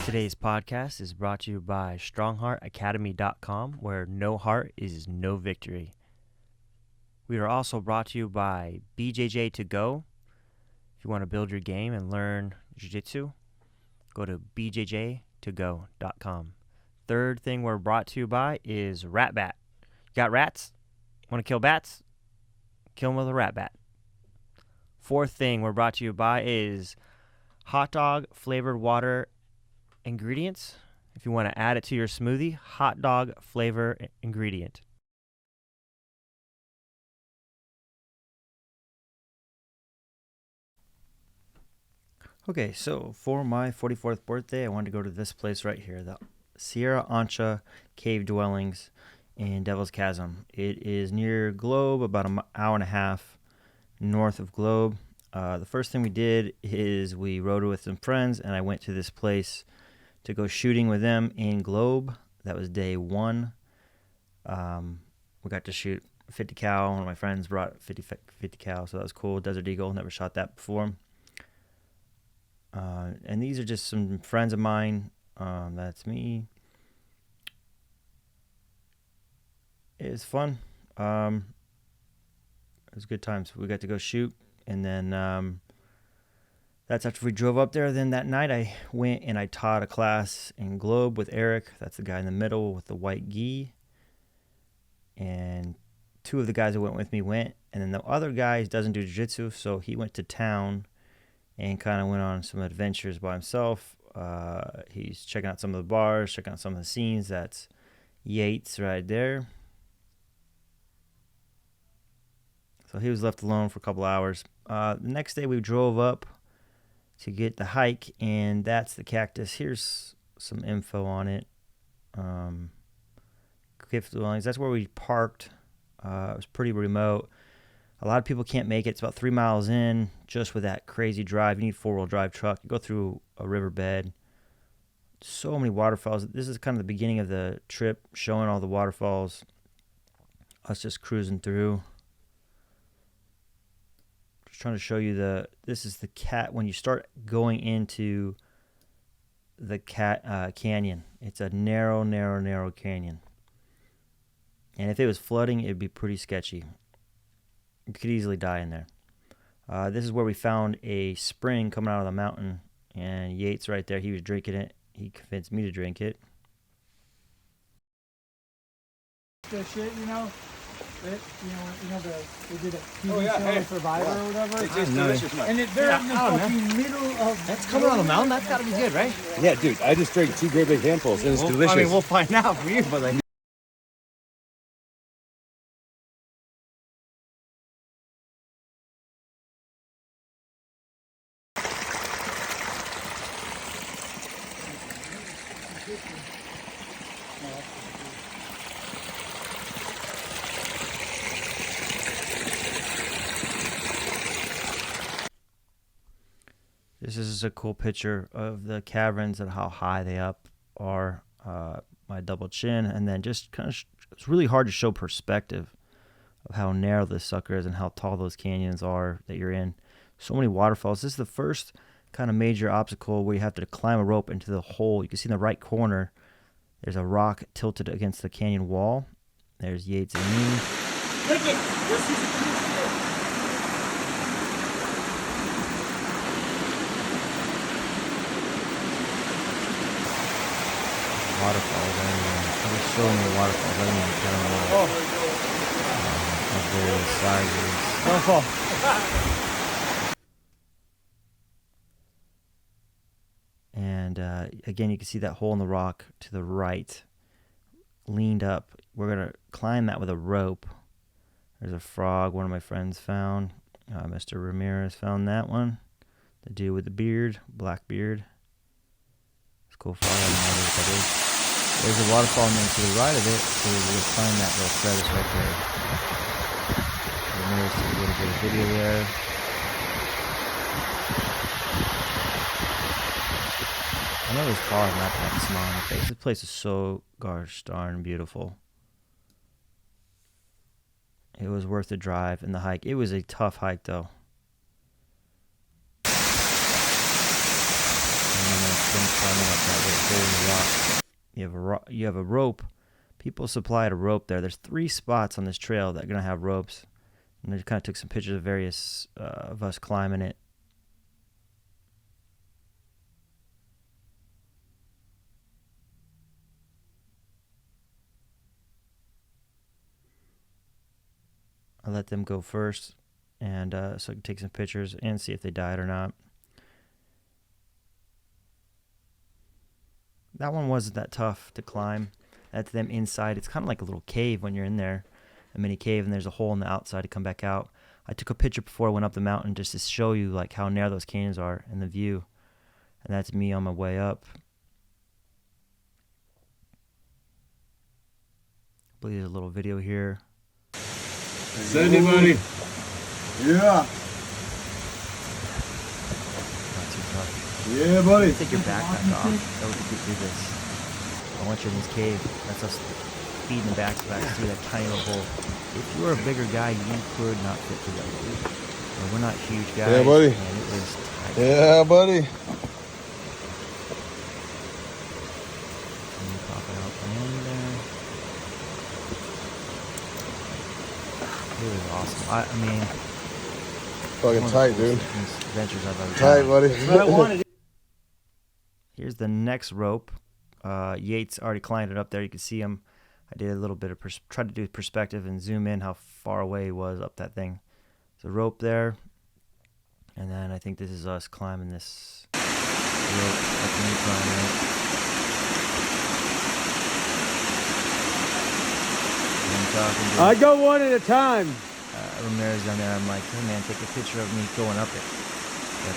Today's podcast is brought to you by StrongHeartAcademy.com, where no heart is no victory. We are also brought to you by bday to go. If you want to build your game and learn jiu-jitsu, go to bjj2go.com. Third thing we're brought to you by is Rat Bat. You got rats? Want to kill bats? Kill them with a rat bat. Fourth thing we're brought to you by is hot dog flavored water ingredients. If you want to add it to your smoothie, hot dog flavor ingredient. Okay, so for my 44th birthday, I wanted to go to this place right here, the Sierra Ancha Cave Dwellings in Devil's Chasm. It is near Globe, about an hour and a half north of Globe. The first thing we did is we rode with some friends, and I went to this place to go shooting with them in Globe. That was day one. We got to shoot 50 cal. One of my friends brought 50 cal, so that was cool. Desert Eagle, never shot that before. And these are just some friends of mine. That's me. It was fun. It was good times. We got to go shoot, and then that's after we drove up there. Then that night I went and I taught a class in Globe with Eric. That's the guy in the middle with the white gi. And two of the guys that went with me went, and then the other guy doesn't do jiu-jitsu, so he went to town and kind of went on some adventures by himself. He's checking out some of the bars, checking out some of the scenes. That's Yates right there. So he was left alone for a couple hours. The next day we drove up to get the hike, and that's the cactus. Here's some info on it. Cliff Dwellings, that's where we parked. It was pretty remote. A lot of people can't make it. It's about 3 miles in, just with that crazy drive. You need a four-wheel drive truck. You go through a riverbed. So many waterfalls. This is kind of the beginning of the trip, showing all the waterfalls. Us just cruising through. Just trying to show you this is the cat. When you start going into the canyon, it's a narrow canyon. And if it was flooding, it'd be pretty sketchy. You could easily die in there. This is where we found a spring coming out of the mountain, and Yates right there, he was drinking it. He convinced me to drink it. The shit, you know, they did a TV show, Survivor or whatever. It tastes delicious, man. And they're in the fucking middle of. That's coming out of the mountain? That's got to be good, right? Yeah, dude, I just drank 2 great big handfuls, and it's delicious. I mean, we'll find out for you, but like. This is a cool picture of the caverns and how high they up are. My double chin, and then just kind of it's really hard to show perspective of how narrow this sucker is and how tall those canyons are that you're in. So many waterfalls. This is the first kind of major obstacle where you have to climb a rope into the hole. You can see in the right corner, there's a rock tilted against the canyon wall. There's Yates and me. Look it! Waterfalls. I was showing the waterfalls. I didn't even count them all. Of various sizes. Don't fall. And again, you can see that hole in the rock to the right, leaned up. We're gonna climb that with a rope. There's a frog one of my friends found. Mr. Ramirez found that one. The dude with the beard, black beard. It's a cool frog. I don't know what that is. There's a waterfall, and then to the right of it, so we'll find that little crevice right there. Ramirez took a little bit of video there. I know this car is not that small in the face. This place is so gosh darn beautiful. It was worth the drive and the hike. It was a tough hike though. And then climbing up that way. hole in the rock. You have a rope. People supplied a rope there. There's 3 spots on this trail that are gonna have ropes, and I kind of took some pictures of various of us climbing it. I let them go first, and so I can take some pictures and see if they died or not. That one wasn't that tough to climb. That's them inside. It's kind of like a little cave when you're in there, a mini cave, and there's a hole on the outside to come back out. I took a picture before I went up the mountain just to show you like how narrow those canyons are and the view. And that's me on my way up. I believe there's a little video here. Send it, buddy. Yeah. Not too tough. Yeah, buddy. Take your backpack off. That would get through this. I want you in this cave. That's us feeding the backpack through that tiny little hole. If you were a bigger guy, you could not fit through that hole. And we're not huge guys. Yeah, buddy. And it was tight. Yeah, buddy. Can you pop it out in there? It was awesome. I mean, Fucking one of the tight, coolest dude. adventures I've ever Tight, done. buddy. What I wanted. Here's the next rope. Yates already climbed it up there. You can see him. I did a little bit of tried to do perspective and zoom in how far away he was up that thing. There's a rope there, and then I think this is us climbing this rope. That's me climbing it. And I'm talking to I go one at a time. Ramirez down there. I'm like, hey man, take a picture of me going up it. But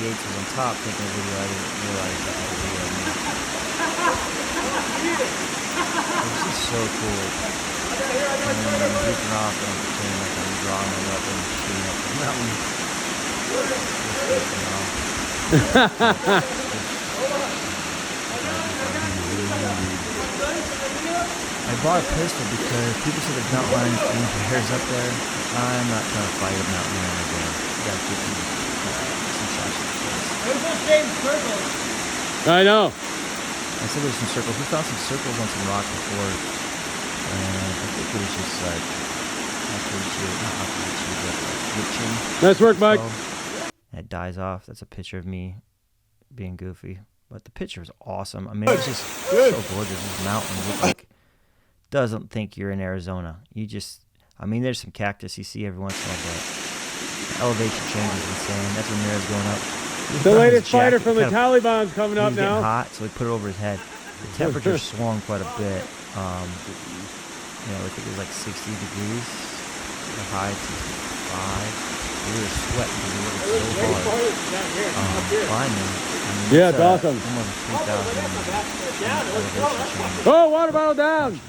Yates was on top taking a video. I didn't realize that was a video of me. This is so cool. And then I'm goofing off and I'm pretending like I'm drawing my weapon, shooting up the mountain. Just goofing off. I bought a pistol because people said there's mountain lions and bears up there. I'm not trying to fight a mountain lion or bear. You gotta get some shots in the face. There's no same circles. I know. I said there's some circles. We found some circles on some rocks before, and I think it was just like not glitching. Nice work, Mike. And it dies off. That's a picture of me being goofy, but the picture is awesome. I mean, it's just so gorgeous. This mountain look like doesn't think you're in Arizona. You just, I mean, there's some cactus you see every once in a while, but the elevation change is insane. That's when Mira's going up. The latest fighter from the Taliban's coming up He's getting now. hot, so we put it over his head. The temperature swung quite a bit. You know, I think it was like 60 degrees. The high 65. We were sweating because we worked so hard. Climbing. I mean, Yeah, it's awesome. Almost 3,000 elevation change. Oh, water bottle down.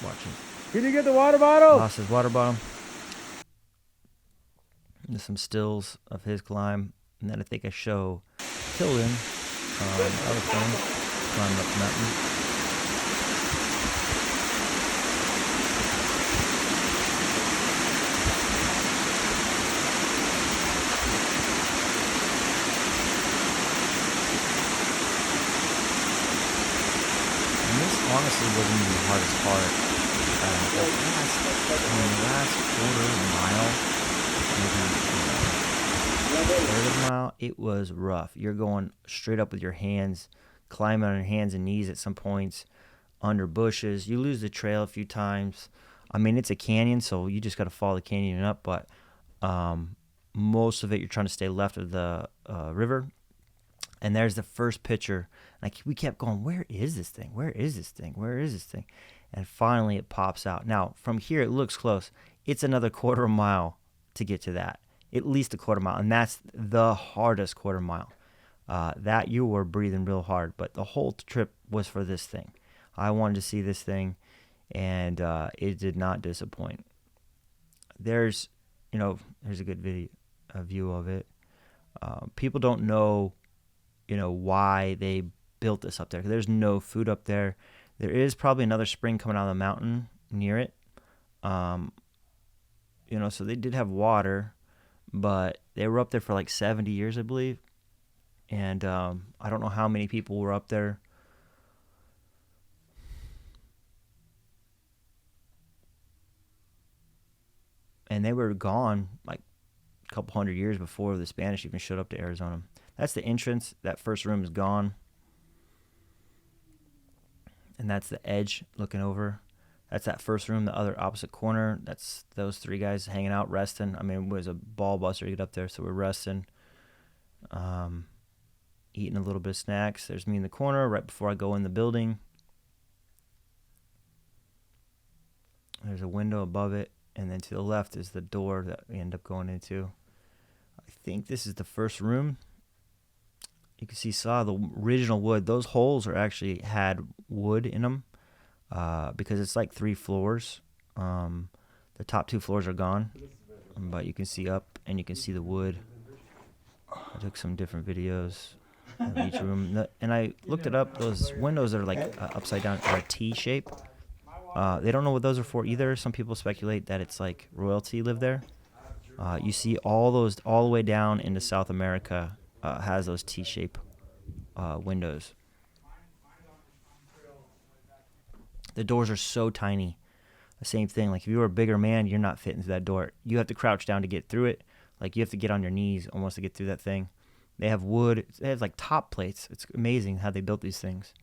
Watching. Can you get the water bottle? Lost his water bottle. There's some stills of his climb. And then I think I show Tilden, other friend, climbing up the mountain. And this honestly wasn't even the hardest part. The last quarter mile, maybe, third of a mile, it was rough. You're going straight up with your hands, climbing on your hands and knees at some points, under bushes. You lose the trail a few times. I mean, it's a canyon, so you just got to follow the canyon up, but most of it you're trying to stay left of the river. And there's the first picture. Like, we kept going, where is this thing? Where is this thing? Where is this thing? And finally it pops out. Now, from here, it looks close. It's another quarter mile to get to that. At least a quarter mile, and that's the hardest quarter mile. That you were breathing real hard, but the whole trip was for this thing. I wanted to see this thing, and it did not disappoint. There's a good view of it. People don't know, why they built this up there. There's no food up there. There is probably another spring coming out of the mountain near it. So they did have water. But they were up there for like 70 years, I believe. and I don't know how many people were up there. And they were gone like a couple hundred years before the Spanish even showed up to Arizona. That's the entrance. That first room is gone. And that's the edge looking over. That's that first room, the other opposite corner. That's those three guys hanging out, resting. I mean, it was a ball buster to get up there, so we're resting. Eating a little bit of snacks. There's me in the corner right before I go in the building. There's a window above it, and then to the left is the door that we end up going into. I think this is the first room. You can see the original wood. Those holes are actually had wood in them because it's like 3 floors. The top 2 floors are gone, but you can see up and you can see the wood. I took some different videos of each room, and I looked it up. Those windows are like upside down, or a T shape. They don't know what those are for either. Some people speculate that it's like royalty lived there. You see all the way down into South America has those T-shape windows. The doors are so tiny. The same thing. Like if you were a bigger man, you're not fitting through that door. You have to crouch down to get through it. Like you have to get on your knees almost to get through that thing. They have wood. They have like top plates. It's amazing how they built these things.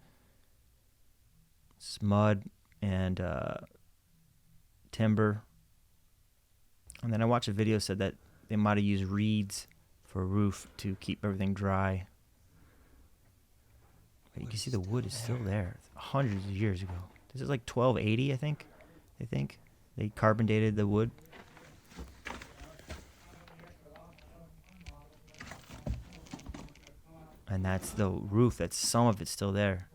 It's mud and timber. And then I watched a video said that they might have used reeds for a roof to keep everything dry. But you can see the wood is still there. Hundreds of years ago. This is like 1280, I think. They carbon dated the wood. And that's the roof. That's some of it's still there.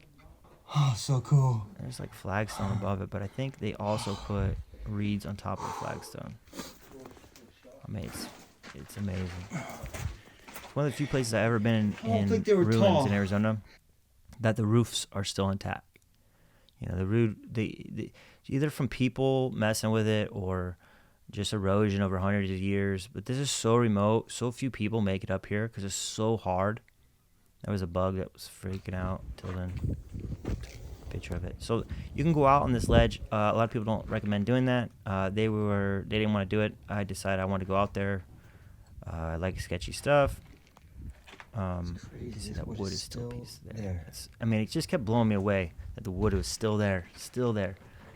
Oh, so cool. There's like flagstone above it, but I think they also put reeds on top of the flagstone. I mean, it's amazing. It's one of the few places I've ever been in ruins in Arizona that the roofs are still intact. You know, the either from people messing with it or just erosion over hundreds of years. But this is so remote. So few people make it up here because it's so hard. That was a bug that was freaking out till then. Picture of it. So you can go out on this ledge. A lot of people don't recommend doing that. They didn't want to do it. I decided I wanted to go out there. I like sketchy stuff. You can see that wood is still a piece there. I mean, it just kept blowing me away that the wood was still there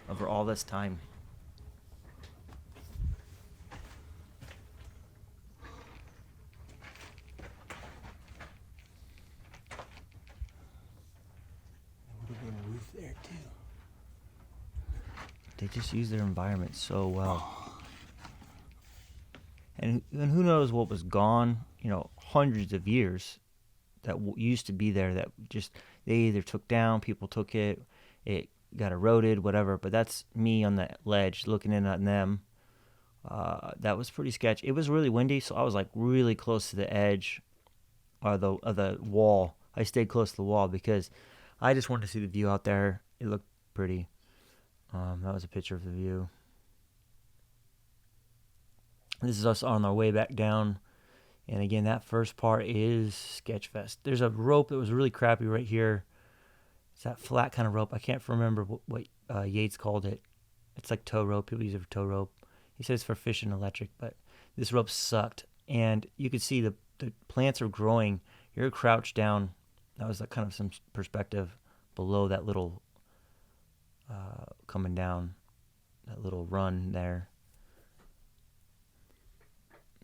over all this time. There too. They just use their environment so well. And who knows what was gone, hundreds of years that used to be there that just they either took down, people took it got eroded, whatever. But that's me on the ledge looking in at them. That was pretty sketchy. It was really windy, so I was like really close to the edge of the wall. I stayed close to the wall because I just wanted to see the view out there. It looked pretty. That was a picture of the view. This is us on our way back down. And again, that first part is Sketchfest. There's a rope that was really crappy right here. It's that flat kind of rope. I can't remember what Yates called it. It's like tow rope. People use it for tow rope. He says it's for fishing electric, but this rope sucked. And you could see the plants are growing. You're crouched down. That was like kind of some perspective below that little coming down, that little run there.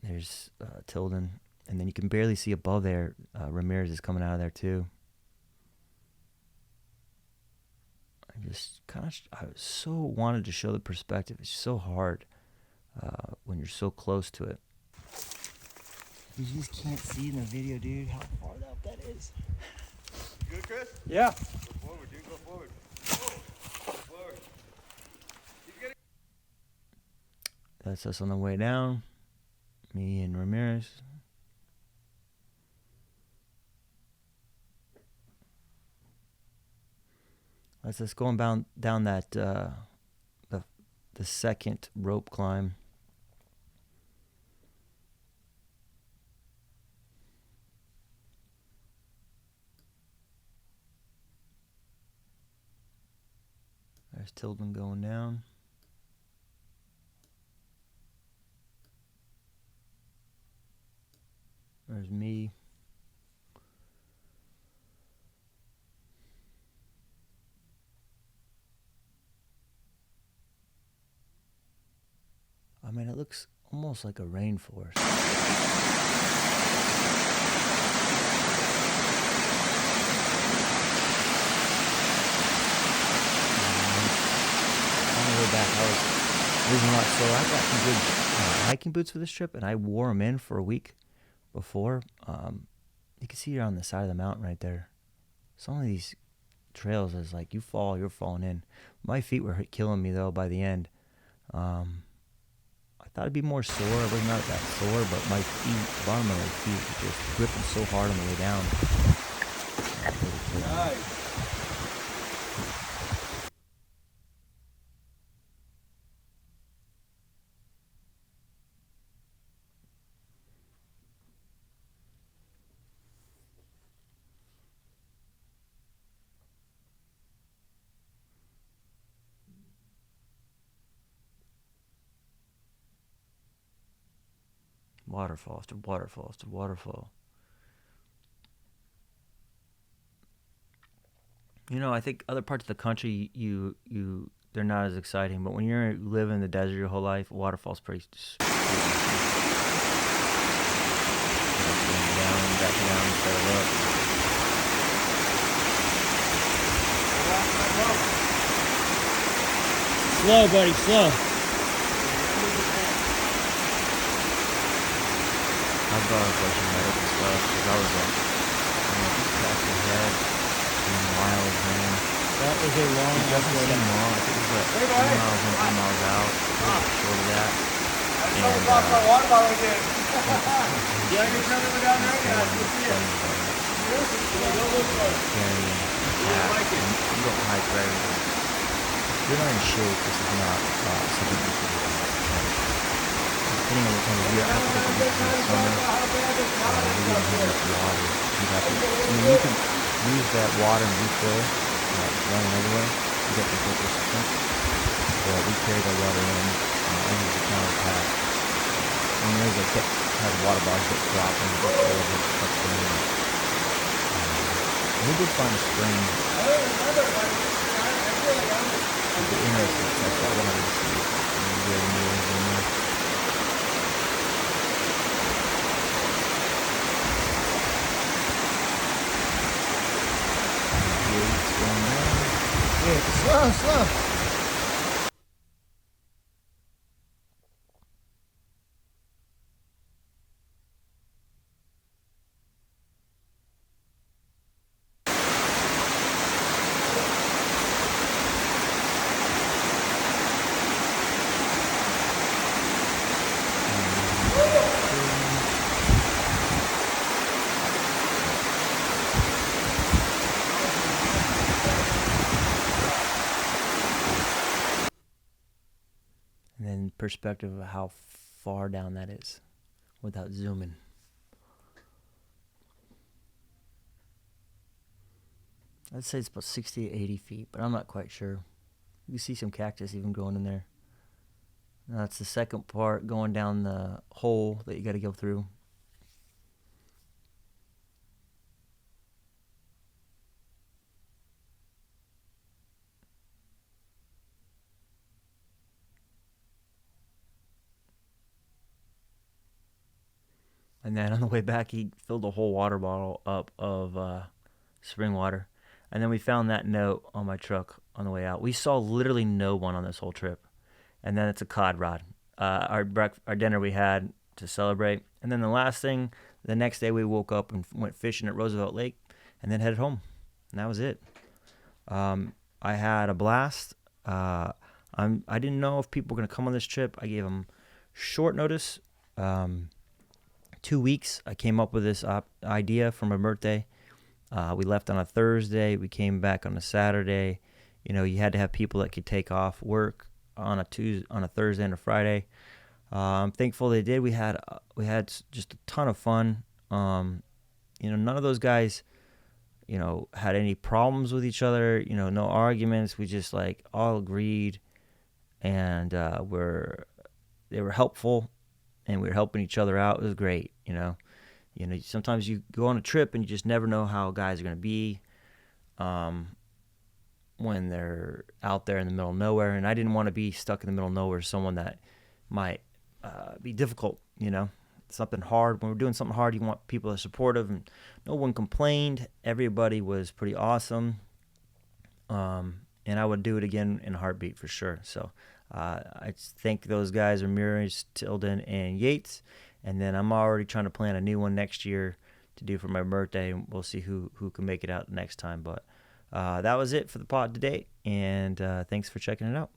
There's Tilden, and then you can barely see above there. Ramirez is coming out of there too. I so wanted to show the perspective. It's so hard when you're so close to it. You just can't see in the video, dude, how far up that is. You good, Chris? Yeah. Go forward, dude. Go forward. Go forward. That's us on the way down. Me and Ramirez. That's us going down that the second rope climb. There's Tilden going down. There's me. I mean, it looks almost like a rainforest. On the way back, I was losing a lot. So I got some good hiking boots for this trip, and I wore them in for a week before. You can see here on the side of the mountain right there. Some of these trails is like you fall, you're falling in. My feet were killing me though by the end. I thought it'd be more sore. I was not that sore, but my feet, the bottom of my feet, were just gripping so hard on the way down. Nice. Waterfall after waterfall after waterfall. You know, I think other parts of the country, they're not as exciting. But when you're living in the desert your whole life, waterfall's pretty. Down, back down, settle up. Slow, buddy, slow. I brought a bunch of medical stuff because I was like, just past the head, and miles, man. That was a long It doesn't seem long. I think it was like 3 miles in, 3 miles out. Short of that. I just lost my water bottle again. Yeah, I can tell them down there. Yeah, I can see it. Carrying tasks, and you don't hike for everything. If you're not in shape, this is not something you can do. Depending on what time of year, I think it's in the summer, you're going to heat up water. You can use that water and refill, running anyway. You got the filter system. But we carry that water in, under the counter tap. And there's like have water bottles that drop and go over the spring. We did find a spring. It'd be interesting to check that one out and see if there's any meters in there. Slow, slow. And then perspective of how far down that is without zooming. I'd say it's about 60 to 80 feet, but I'm not quite sure. You see some cactus even growing in there. Now that's the second part going down the hole that you got to go through. And then on the way back, he filled a whole water bottle up of spring water. And then we found that note on my truck on the way out. We saw literally no one on this whole trip. And then it's a cod rod. Our dinner we had to celebrate. And then the last thing, the next day we woke up and went fishing at Roosevelt Lake and then headed home. And that was it. I had a blast. I didn't know if people were going to come on this trip. I gave them short notice. 2 weeks. I came up with this idea for my birthday. We left on a Thursday. We came back on a Saturday. You know, you had to have people that could take off work on a Thursday and a Friday. I'm thankful they did. We had just a ton of fun. None of those guys, had any problems with each other, no arguments. We just like all agreed, and they were helpful, and we were helping each other out. It was great. Sometimes you go on a trip and you just never know how guys are going to be when they're out there in the middle of nowhere. And I didn't want to be stuck in the middle of nowhere, someone that might be difficult, something hard. When we're doing something hard, you want people that are supportive, and no one complained. Everybody was pretty awesome. And I would do it again in a heartbeat for sure. So I thank those guys, Ramirez, Tilden, and Yates. And then I'm already trying to plan a new one next year to do for my birthday, and we'll see who can make it out next time. But that was it for the pod today, and thanks for checking it out.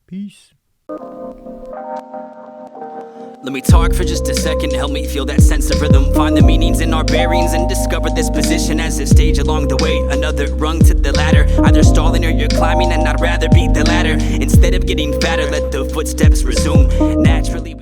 Peace. Let me talk for just a second, help me feel that sense of rhythm. Find the meanings in our bearings and discover this position as a stage along the way. Another rung to the ladder, either stalling or you're climbing, and I'd rather beat the latter. Instead of getting fatter, let the footsteps resume.